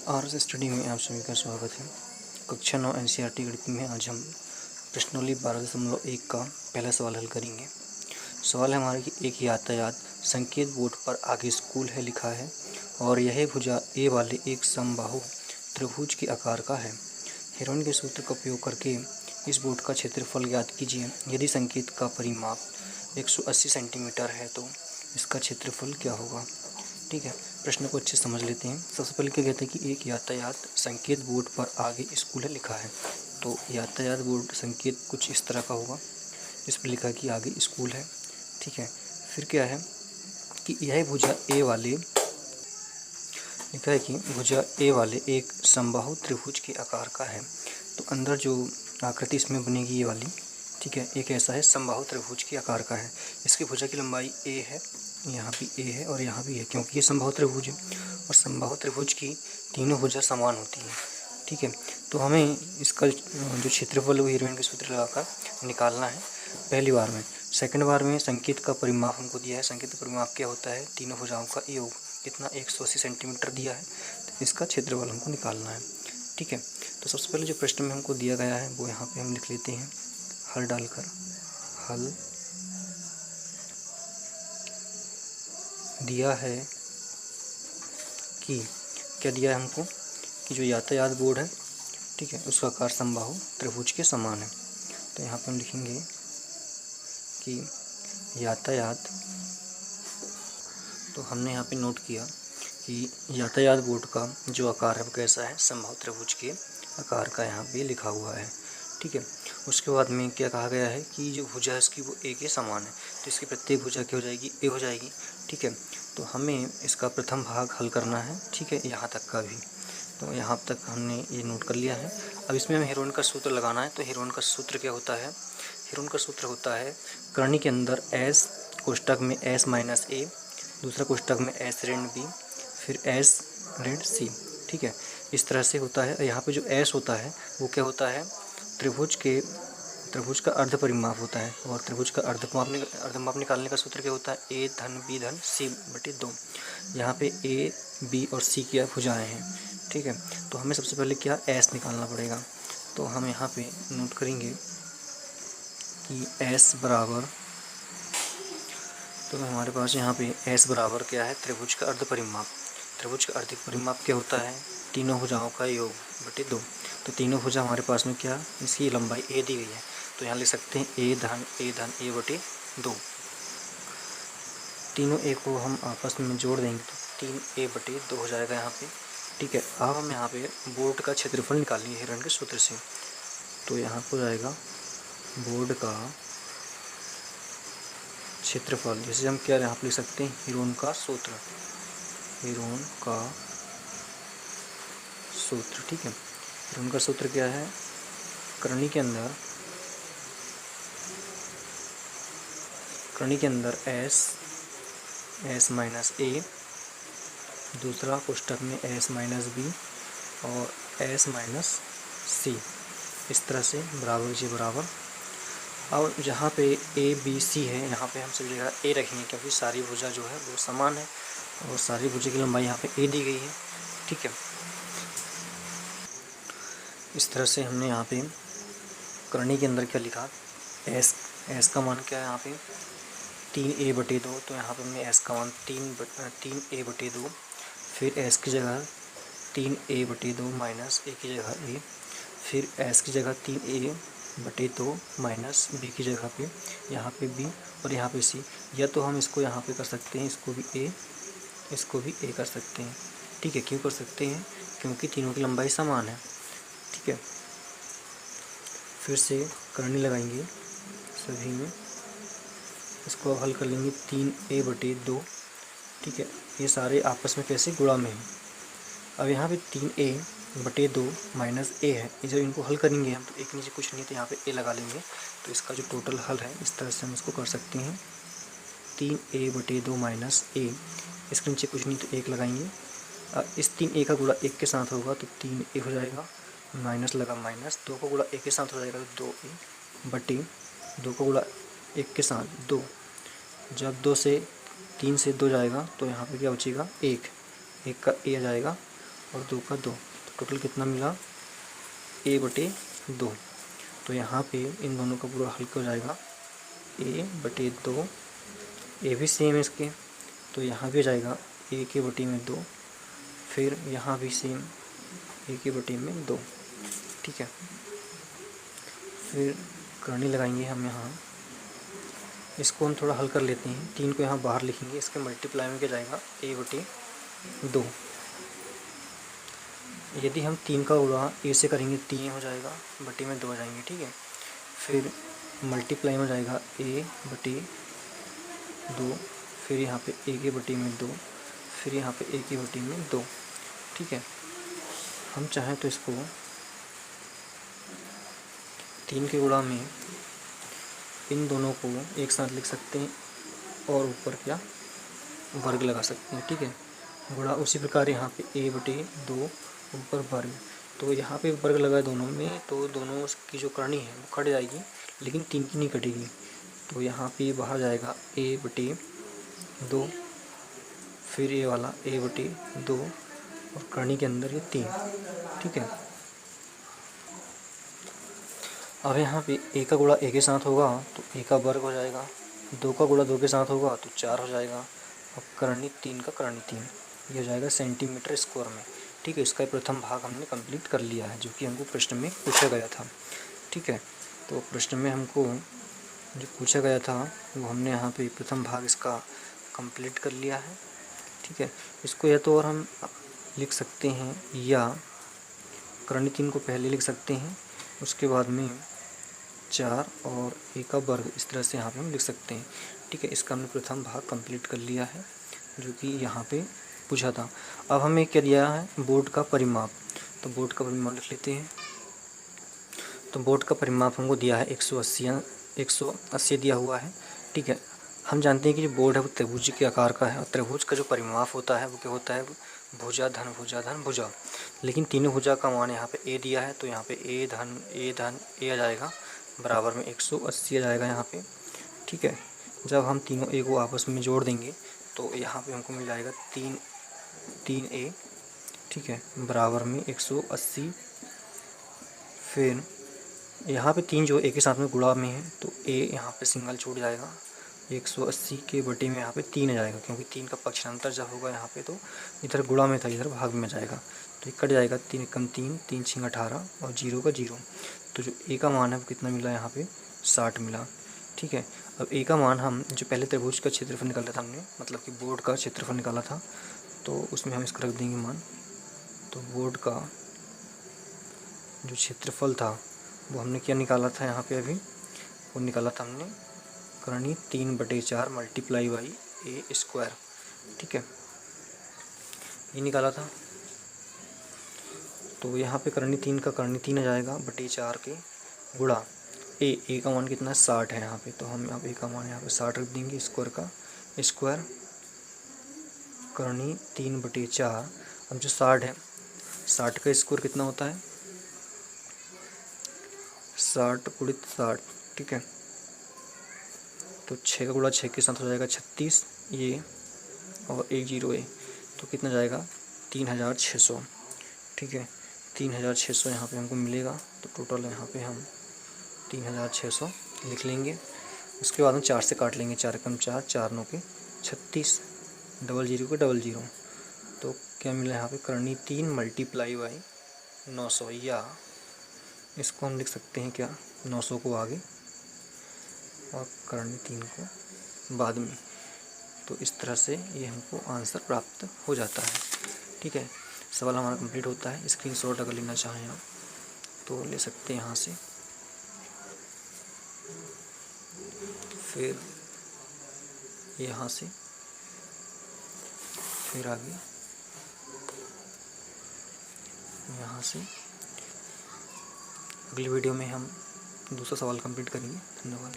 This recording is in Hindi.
आरएस स्टडी में आप सभी का स्वागत है। कक्षा 9 एनसीईआरटी गणित में आज हम प्रश्नावली 12.1 का पहला सवाल हल करेंगे। सवाल है हमारा कि एक यातायात संकेत बोर्ड पर आगे स्कूल है लिखा है और यह भुजा ए वाले एक समबाहु त्रिभुज के आकार का है। हेरोन के सूत्र का उपयोग करके इस बोर्ड का क्षेत्रफल ज्ञात कीजिए। यदि संकेत का परिमाप 180 सेंटीमीटर है तो इसका क्षेत्रफल क्या होगा। ठीक है, प्रश्न को अच्छे समझ लेते हैं। सबसे पहले क्या कहते हैं कि एक यातायात संकेत बोर्ड पर आगे स्कूल है लिखा है। तो यातायात बोर्ड संकेत कुछ इस तरह का होगा, इस पर लिखा है कि आगे स्कूल है। ठीक है, फिर क्या है कि यह भुजा ए वाले, लिखा है कि भुजा ए वाले एक समबाहु त्रिभुज के आकार का है। तो अंदर जो आकृति इसमें बनेगी ये वाली, ठीक है, एक ऐसा है समबाहु त्रिभुज के आकार का है। इसकी भुजा की लंबाई ए है, यहाँ भी ए है और यहाँ भी है, क्योंकि ये समबाहु त्रिभुज है और समबाहु त्रिभुज की तीनों भुजा समान होती हैं। ठीक है, तो हमें इसका जो क्षेत्रफल वो हीरोइन के सूत्र लगाकर निकालना है पहली बार में। सेकंड बार में संकेत का परिमाप हमको दिया है। संकेत का परिमाप क्या होता है, तीनों भुजाओं का योग, कितना 180 सेंटीमीटर दिया है, तो इसका क्षेत्रफल हमको निकालना है। ठीक है, तो सबसे पहले जो प्रश्न में हमको दिया गया है वो यहाँ पे हम लिख लेते हैं हल डालकर। हल दिया है कि क्या दिया है हमको कि जो यातायात बोर्ड है, ठीक है, उसका आकार समबाहु त्रिभुज के समान है। तो यहाँ पे हम लिखेंगे कि यातायात, तो हमने यहाँ पे नोट किया कि यातायात बोर्ड का जो आकार है वो कैसा है, समबाहु त्रिभुज के आकार का यहाँ पे लिखा हुआ है। ठीक है, उसके बाद में क्या कहा गया है कि जो भुजा है इसकी वो ए के समान है, तो इसकी प्रत्येक भुजा क्या हो जाएगी, ए हो जाएगी। ठीक है, तो हमें इसका प्रथम भाग हल करना है। ठीक है, यहाँ तक का भी, तो यहाँ तक हमने ये नोट कर लिया है। अब इसमें हमें हेरोन का सूत्र लगाना है। तो हेरोन का सूत्र क्या होता है, हेरोन का सूत्र होता है करनी के अंदर एस, कोष्टक में एस माइनस ए, दूसरा कोष्टक में एस ऋण बी, फिर एस ऋण सी। ठीक है, इस तरह से होता है। यहाँ पे जो एस होता है वो क्या होता है, त्रिभुज का अर्ध परिमाप होता है, और त्रिभुज का अर्धमाप निकालने का सूत्र क्या होता है, ए धन बी धन सी बटे 2। यहाँ पे ए बी और सी की भुजाएं हैं। ठीक है, तो हमें सबसे पहले क्या एस निकालना पड़ेगा। तो हम यहाँ पे नोट करेंगे कि एस बराबर, तो हमारे पास यहाँ पे एस बराबर क्या है, त्रिभुज का अर्ध परिमाप। त्रिभुज का अर्ध परिमाप क्या होता है, तीनों भुजाओं का योग बटे 2। तो तीनों भुजा हमारे पास में क्या, इसकी लंबाई ए दी गई है, तो यहाँ लिख सकते हैं ए धन ए बटे 2। तीनों ए को हम आपस में जोड़ देंगे तो 3a बटे 2 हो जाएगा यहाँ पे। ठीक है, अब हम यहाँ पे बोर्ड का क्षेत्रफल निकालेंगे हेरोन के सूत्र से। तो यहाँ पर जाएगा बोर्ड का क्षेत्रफल, जैसे हम क्या यहाँ पर लिख सकते हैं, हेरोन का सूत्र, हेरोन का सूत्र। ठीक है, हेरोन का सूत्र क्या है, करनी के अंदर एस माइनस ए, दूसरा कोष्टक में एस माइनस बी और एस माइनस सी, इस तरह से बराबर जी बराबर। और जहाँ पे ए बी सी है यहाँ पे हम सभी जगह ए रखेंगे, क्योंकि सारी भुजा जो है वो समान है और सारी भुजा की लंबाई यहाँ पे ए दी गई है। ठीक है, इस तरह से हमने यहाँ पे करनी के अंदर क्या लिखा, एस का मान क्या है यहाँ पे 3a बटे 2, तो यहाँ पे हमने एस का मान 3a बटे 2, फिर एस की जगह 3a बटे 2 माइनस ए की जगह ए, फिर एस की जगह 3a बटे 2 माइनस बी की जगह पे यहाँ पे बी और यहाँ पे सी। या तो हम इसको यहाँ पे कर सकते हैं, इसको भी ए, इसको भी ए कर सकते हैं। ठीक है, क्यों कर सकते हैं, क्योंकि तीनों की लंबाई समान है। ठीक है, फिर से करनी लगाएंगे सभी में, इसको अब हल कर लेंगे 3a बटे 2। ठीक है, ये सारे आपस में कैसे गुणा में हैं। अब यहाँ पे 3a बटे 2 माइनस ए है, ये जब इनको हल करेंगे हम तो एक नीचे कुछ नहीं, तो यहाँ पे ए लगा लेंगे, तो इसका जो टोटल हल है इस तरह से हम इसको कर सकते हैं। 3a बटे 2 माइनस ए, इसके नीचे कुछ नहीं तो 1 लगाएंगे। इस 3a का गुणा 1 के साथ होगा तो 3a हो जाएगा, माइनस लगा माइनस, 2 का गुणा 1 के साथ हो जाएगा तो 2a बटे 2 का गुणा 1 के साथ 2, जब 3 से 2 जाएगा तो यहाँ पे क्या बचेगा 1 का ए आ जाएगा और 2 का 2, तो टोटल कितना मिला, a/2। तो यहाँ पे इन दोनों का पूरा हल हो जाएगा, a/2, ए भी सेम है इसके, तो यहाँ भी जाएगा a/2, फिर यहाँ भी सेम a/2, ठीक है। फिर करनी लगाएंगे हम यहाँ, इसको हम थोड़ा हल कर लेते हैं। 3 को यहाँ बाहर लिखेंगे, इसके मल्टीप्लाई में क्या जाएगा, a/2। यदि हम 3 का गुणा a से करेंगे 3 हो जाएगा, बटे में 2 हो जाएंगे, ठीक है। फिर मल्टीप्लाई में जाएगा a/2, फिर यहाँ पे a/2, फिर यहाँ पे a/2, ठीक है। हम चाहें तो इसको 3 के गुणा में इन दोनों को एक साथ लिख सकते हैं और ऊपर क्या, वर्ग लगा सकते हैं, ठीक है। गुणा उसी प्रकार यहाँ पे a/2 ऊपर वर्ग, तो यहाँ पे वर्ग लगा दोनों में, तो दोनों की जो करनी है वो कट जाएगी, लेकिन 3 की नहीं कटेगी। तो यहाँ पे बाहर जाएगा a/2, फिर ये वाला a/2 और करनी के अंदर ये 3, ठीक है। अब यहाँ पे a का गुणा a के साथ होगा तो a का वर्ग हो जाएगा, 2 का गुणा 2 के साथ होगा तो 4 हो जाएगा। अब करनी 3 का करनी 3, ये हो जाएगा सेंटीमीटर स्क्वायर में, ठीक है। इसका प्रथम भाग हमने कंप्लीट कर लिया है, जो कि हमको प्रश्न में पूछा गया था, ठीक है। तो प्रश्न में हमको जो पूछा गया था वो हमने यहाँ पे प्रथम भाग इसका कंप्लीट कर लिया है, ठीक है। इसको या तो और हम लिख सकते हैं, या करनी 3 को पहले लिख सकते हैं, उसके बाद में 4 और a का वर्ग, इस तरह से यहाँ पे हम लिख सकते हैं, ठीक है। इसका हमने प्रथम भाग कंप्लीट कर लिया है, जो कि यहाँ पे पूछा था। अब हमें क्या दिया है, बोर्ड का परिमाप, तो बोर्ड का परिमाप लिख लेते हैं। तो बोर्ड का परिमाप हमको दिया है 180 दिया हुआ है, ठीक है। हम जानते हैं कि जो बोर्ड है वो त्रिभुज के आकार का है, और त्रिभुज का जो परिमाप होता है वो क्या होता है, भुजा धन भुजा धन भुजा। लेकिन तीनों भुजा का मान यहाँ पे a दिया है, तो यहाँ पे a धन a आ जाएगा, बराबर में 180 आ जाएगा यहाँ पे, ठीक है। जब हम तीनों a को आपस में जोड़ देंगे तो यहाँ पे हमको मिल जाएगा 3a, ठीक है, बराबर में 180। फिर यहाँ पे 3 जो a के साथ में गुणा में है, तो a यहाँ पे सिंगल छूट जाएगा, 180 के बटे में यहाँ पे 3 आ जाएगा, क्योंकि 3 का पक्षांतर जब होगा यहाँ पे तो इधर गुणा में था, इधर भाग में जाएगा, तो ये कट जाएगा, 3 कम 3, 3 6 18 और 0 का 0। तो जो a का मान है वो कितना मिला यहाँ पे, 60 मिला, ठीक है। अब a का मान हम जो पहले त्रिभुज का क्षेत्रफल निकाला था हमने, मतलब कि बोर्ड का क्षेत्रफल निकाला था, तो उसमें हम इसका रख देंगे मान। तो बोर्ड का जो क्षेत्रफल था वो हमने क्या निकाला था यहाँ पे, अभी वो निकाला था हमने करनी 3/4 मल्टीप्लाई बाई a स्क्वायर, ठीक है, ये निकाला था। तो यहाँ पे करनी 3 का करनी 3 आ जाएगा, बटे 4 के गुणा a का मान कितना है, 60 है यहाँ पे, तो हम यहाँ पे a का मान यहाँ पे 60 रख देंगे, स्क्वायर का स्क्वायर करनी 3/4। अब जो 60 है, 60 का स्क्वायर कितना होता है, 60 गुणित 60, ठीक है। तो 6 का गुणा 6 के साथ हो जाएगा 36 ये, और 1 0 है, तो कितना जाएगा 3600, ठीक है। 3600 यहाँ पे हमको मिलेगा, तो टोटल यहाँ पे हम 3600 लिख लेंगे। उसके बाद हम 4 से काट लेंगे, 4 कम 4, 4 9 के 36, 00 के 00, तो क्या मिला यहाँ पे करनी 3 मल्टीप्लाई बाई 900, या इसको हम लिख सकते हैं क्या, 900 को आगे और करनी 3 को बाद में। तो इस तरह से ये हमको आंसर प्राप्त हो जाता है, ठीक है। सवाल हमारा कंप्लीट होता है। स्क्रीनशॉट अगर लेना चाहें आप तो ले सकते हैं यहाँ से। फिर यहाँ से फिर आगे यहाँ से। अगली वीडियो में हम दूसरा सवाल कंप्लीट करेंगे। धन्यवाद।